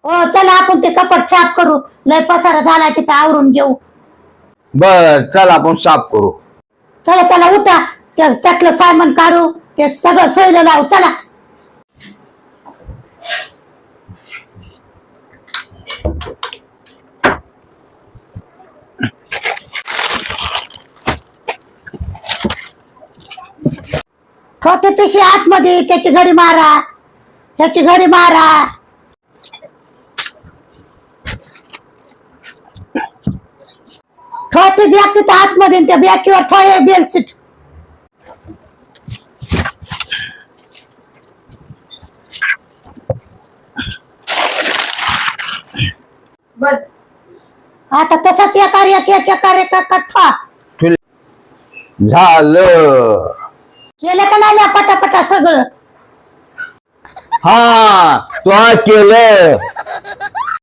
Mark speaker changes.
Speaker 1: हो चला आपण ते कपाट साफ करू. लय पसारा झालाय तिथं आवरून घेऊ.
Speaker 2: बर चल आपण साफ करू.
Speaker 1: चला चला उठा. त्यातलं सामान काढू. ते सगळं सोयीला लावू. चला. ठोते पिशवी आतमध्ये. त्याची घडी मारा. ह्याची घडी मारा. ठोते बॅग तिथं आतमध्ये. त्या बॅग किंवा ठोय बेलसीट. आता तसाच एकार ठा
Speaker 2: झालं.
Speaker 1: केलं का नाही म्या पटापटा सगळं.
Speaker 2: हा तो केलं.